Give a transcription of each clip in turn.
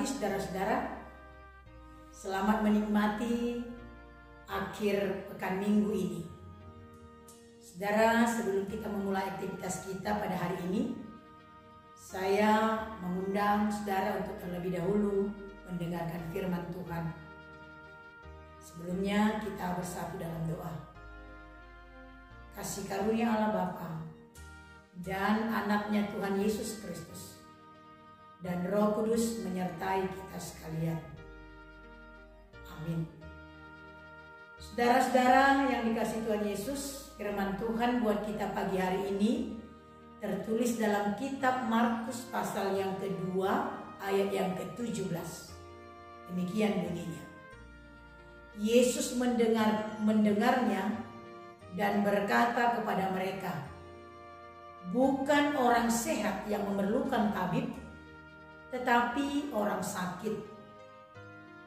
saudara-saudara. Selamat menikmati akhir pekan minggu ini. Saudara, sebelum kita memulai aktivitas kita pada hari ini, saya mengundang saudara untuk terlebih dahulu mendengarkan firman Tuhan. Sebelumnya kita bersatu dalam doa. Kasih karunia Allah Bapa dan anaknya Tuhan Yesus Kristus dan Roh Kudus menyertai kita sekalian. Amin. Saudara-saudara yang dikasihi Tuhan Yesus, firman Tuhan buat kita pagi hari ini tertulis dalam kitab Markus pasal yang kedua ayat yang ke-17. Demikian bunyinya. Yesus mendengarnya dan berkata kepada mereka, "Bukan orang sehat yang memerlukan tabib, tetapi orang sakit.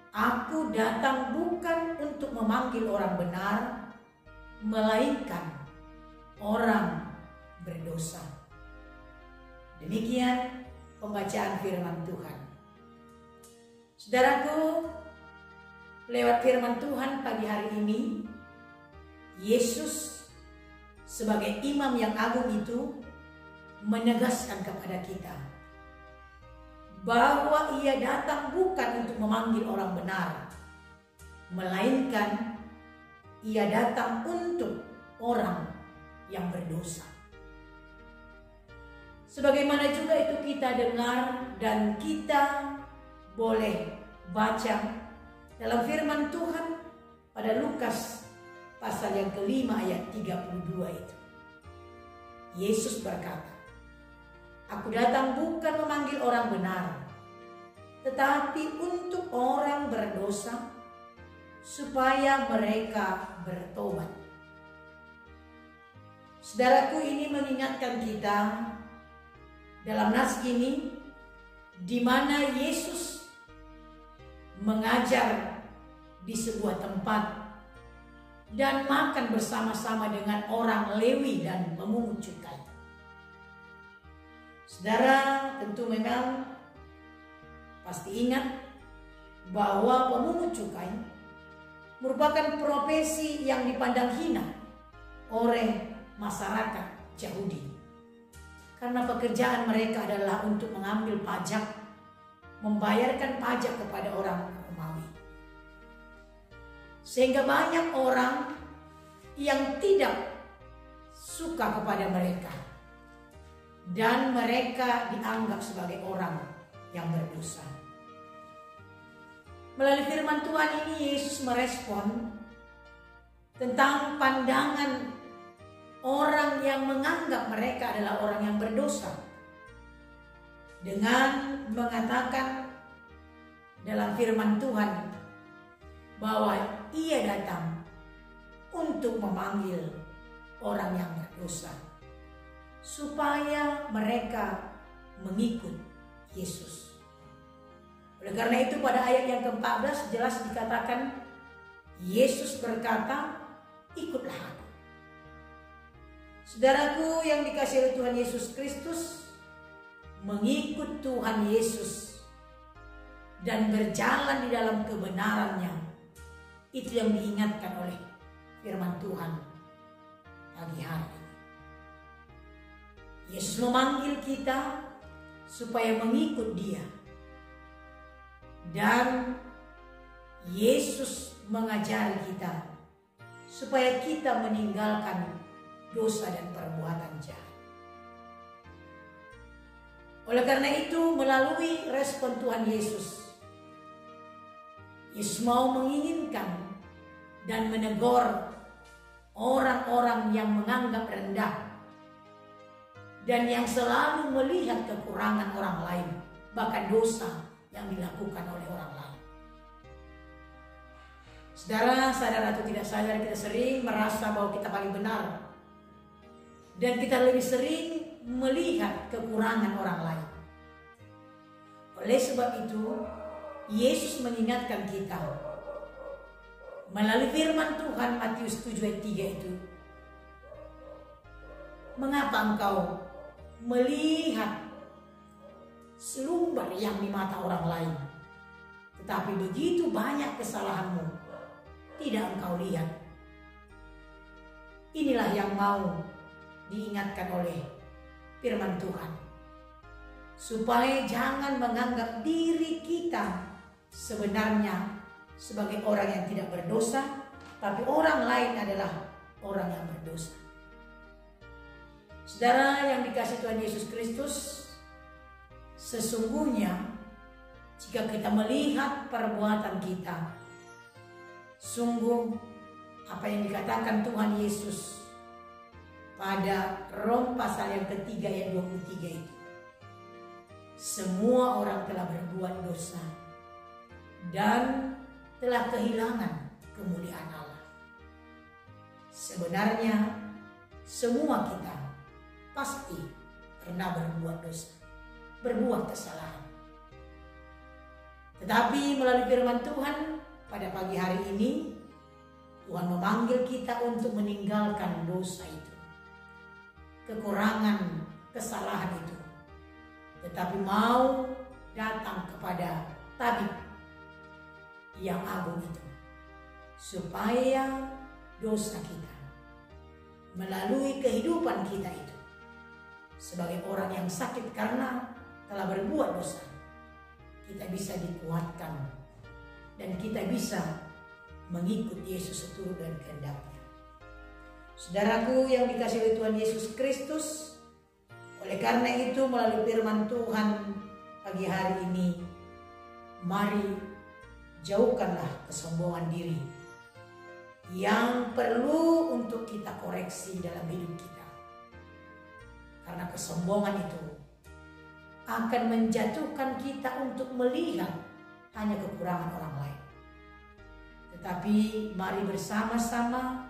Aku datang bukan untuk memanggil orang benar, melainkan orang berdosa." Demikian pembacaan firman Tuhan. Saudaraku, lewat firman Tuhan pagi hari ini, Yesus sebagai imam yang agung itu menegaskan kepada kita bahwa ia datang bukan untuk memanggil orang benar, melainkan ia datang untuk orang yang berdosa. Sebagaimana juga itu kita dengar dan kita boleh baca dalam firman Tuhan pada Lukas pasal yang ke-5 ayat 32 itu. Yesus berkata, "Aku datang bukan memanggil orang benar, tetapi untuk orang berdosa, supaya mereka bertobat." Saudaraku, ini mengingatkan kita dalam nas ini di mana Yesus mengajar di sebuah tempat dan makan bersama-sama dengan orang Lewi dan pemungut cukai. Saudara tentu memang pasti ingat bahwa pemungut cukai merupakan profesi yang dipandang hina oleh masyarakat Yahudi. Karena pekerjaan mereka adalah untuk mengambil pajak, membayarkan pajak kepada orang Romawi. Sehingga banyak orang yang tidak suka kepada mereka. Dan mereka dianggap sebagai orang yang berdosa. Melalui firman Tuhan ini Yesus merespon tentang pandangan orang yang menganggap mereka adalah orang yang berdosa. Dengan mengatakan dalam firman Tuhan bahwa ia datang untuk memanggil orang yang berdosa supaya mereka mengikut Yesus. Oleh karena itu pada ayat yang ke-14 jelas dikatakan Yesus berkata, "Ikutlah aku." Saudaraku yang dikasihi oleh Tuhan Yesus Kristus, mengikut Tuhan Yesus dan berjalan di dalam kebenarannya, itu yang diingatkan oleh firman Tuhan pagi hari ini. Yesus memanggil kita supaya mengikut Dia. Dan Yesus mengajari kita supaya kita meninggalkan dosa dan perbuatan jahat. Oleh karena itu, melalui respon Tuhan Yesus, Yesus mau menginginkan dan menegur orang-orang yang menganggap rendah dan yang selalu melihat kekurangan orang lain, bahkan dosa yang dilakukan oleh orang lain. Saudara, sadar atau tidak sadar, kita sering merasa bahwa kita paling benar. Dan kita lebih sering melihat kekurangan orang lain. Oleh sebab itu, Yesus mengingatkan kita melalui firman Tuhan Matius 7 ayat 3 itu. Mengapa engkau melihat selumbar yang di mata orang lain, tetapi begitu banyak kesalahanmu tidak engkau lihat. Inilah yang mau diingatkan oleh firman Tuhan, supaya jangan menganggap diri kita sebenarnya sebagai orang yang tidak berdosa, tapi orang lain adalah orang yang berdosa. Saudara yang dikasihi Tuhan Yesus Kristus, sesungguhnya jika kita melihat perbuatan kita, sungguh apa yang dikatakan Tuhan Yesus pada Rom pasal yang ketiga ayat 23 itu, semua orang telah berbuat dosa dan telah kehilangan kemuliaan Allah. Sebenarnya semua kita pasti pernah berbuat dosa, berbuat kesalahan. Tetapi melalui firman Tuhan pada pagi hari ini, Tuhan memanggil kita untuk meninggalkan dosa itu, kekurangan, kesalahan itu, tetapi mau datang kepada tabib yang agung itu, supaya dosa kita melalui kehidupan kita itu sebagai orang yang sakit karena telah berbuat dosa, kita bisa dikuatkan dan kita bisa mengikut Yesus seturut dan kehendaknya. Saudaraku yang dikasihi oleh Tuhan Yesus Kristus, oleh karena itu melalui firman Tuhan pagi hari ini, mari jauhkanlah kesombongan diri yang perlu untuk kita koreksi dalam hidup kita. Karena kesombongan itu akan menjatuhkan kita untuk melihat hanya kekurangan orang lain. Tetapi mari bersama-sama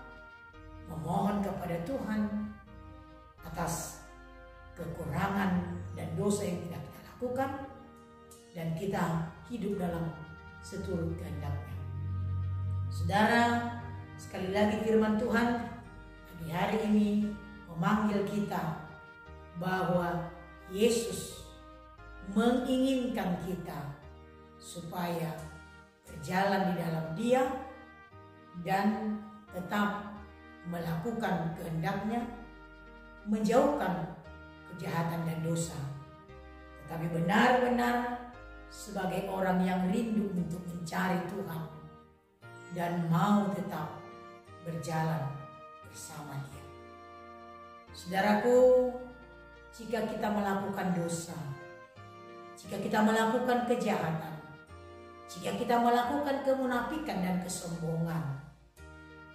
memohon kepada Tuhan atas kekurangan dan dosa yang tidak kita lakukan, dan kita hidup dalam seturut kehendaknya. Saudara, sekali lagi firman Tuhan di hari ini memanggil kita bahwa Yesus menginginkan kita supaya berjalan di dalam Dia dan tetap melakukan kehendaknya, menjauhkan kejahatan dan dosa, tetapi benar-benar sebagai orang yang rindu untuk mencari Tuhan dan mau tetap berjalan bersama Dia. Saudaraku, jika kita melakukan dosa, jika kita melakukan kejahatan, jika kita melakukan kemunafikan dan kesombongan,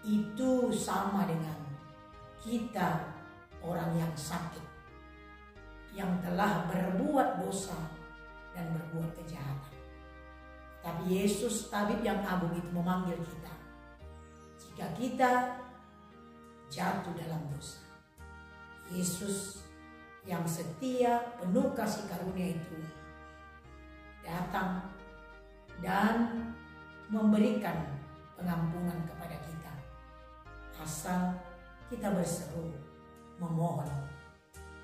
itu sama dengan kita orang yang sakit, yang telah berbuat dosa dan berbuat kejahatan. Tapi Yesus, tabib yang agung itu memanggil kita. Jika kita jatuh dalam dosa, Yesus yang setia, penuh kasih karunia itu datang dan memberikan pengampunan kepada kita, asal kita berseru memohon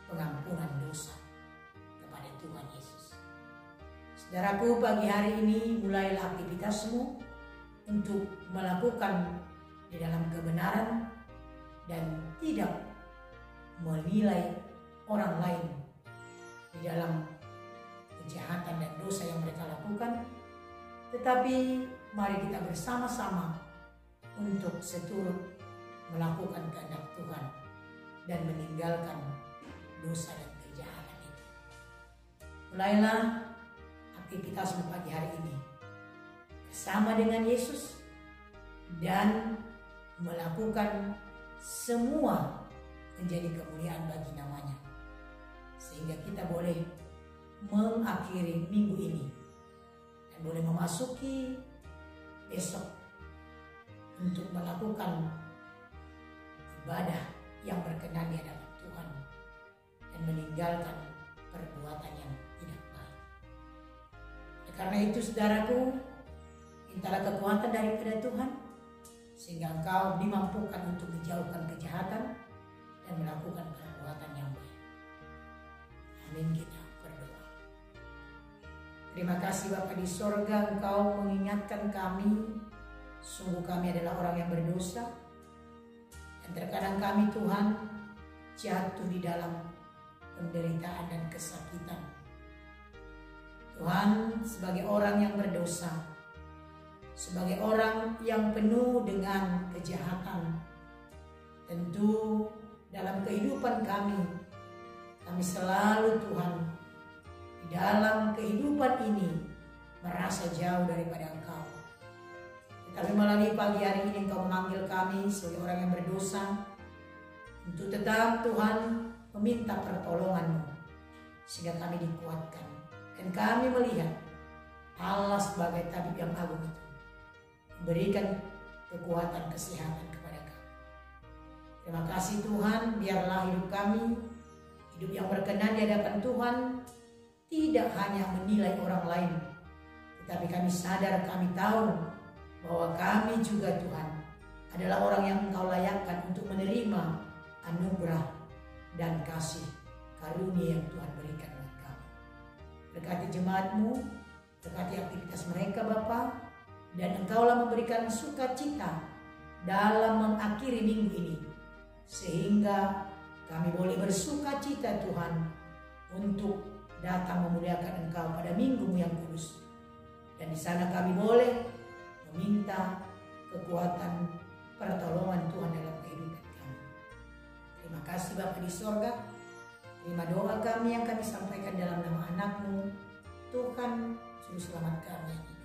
pengampunan dosa kepada Tuhan Yesus. Saudaraku, pagi hari ini mulailah aktivitasmu untuk melakukan di dalam kebenaran dan tidak menilai orang lain di dalam kejahatan dan dosa yang mereka lakukan, tetapi mari kita bersama-sama untuk seturut melakukan kehendak Tuhan dan meninggalkan dosa dan kejahatan itu. Mulailah aktivitasmu pagi hari ini bersama dengan Yesus dan melakukan semua menjadi kemuliaan bagi namanya, sehingga kita boleh mengakhiri minggu ini dan boleh memasuki besok untuk melakukan ibadah yang berkenan di hadapan Tuhan dan meninggalkan perbuatan yang tidak baik. Oleh karena itu, saudaraku, mintalah kekuatan daripada Tuhan sehingga engkau dimampukan untuk menjauhkan kejahatan dan melakukan perbuatan yang baik. Amin. Kita berdoa. Terima kasih Bapa di sorga, Engkau mengingatkan kami, sungguh kami adalah orang yang berdosa. Dan terkadang kami Tuhan jatuh di dalam penderitaan dan kesakitan. Tuhan, sebagai orang yang berdosa, sebagai orang yang penuh dengan kejahatan, tentu dalam kehidupan kami selalu Tuhan di dalam kehidupan ini merasa jauh daripada Engkau. Tetapi melalui pagi hari ini Engkau memanggil kami sebagai orang yang berdosa untuk tetap Tuhan meminta pertolongan-Mu, sehingga kami dikuatkan. Dan kami melihat Allah sebagai tabib yang agung itu memberikan kekuatan kesehatan kepada kami. Terima kasih Tuhan, biarlah hidup kami hidup yang berkenan di hadapan Tuhan, tidak hanya menilai orang lain, tetapi kami sadar, kami tahu bahwa kami juga Tuhan adalah orang yang Engkau layakkan untuk menerima anugerah dan kasih karunia yang Tuhan berikan buat kami. Berkati jemaat-Mu, berkati aktivitas mereka Bapa, dan Engkaulah memberikan sukacita dalam mengakhiri minggu ini, sehingga kami boleh bersukacita Tuhan untuk datang memuliakan Engkau pada minggu yang kudus. Dan di sana kami boleh meminta kekuatan pertolongan Tuhan dalam kehidupan kami. Terima kasih Bapa di sorga. Terima doa kami yang kami sampaikan dalam nama anak-Mu, Tuhan Juru Selamat kami.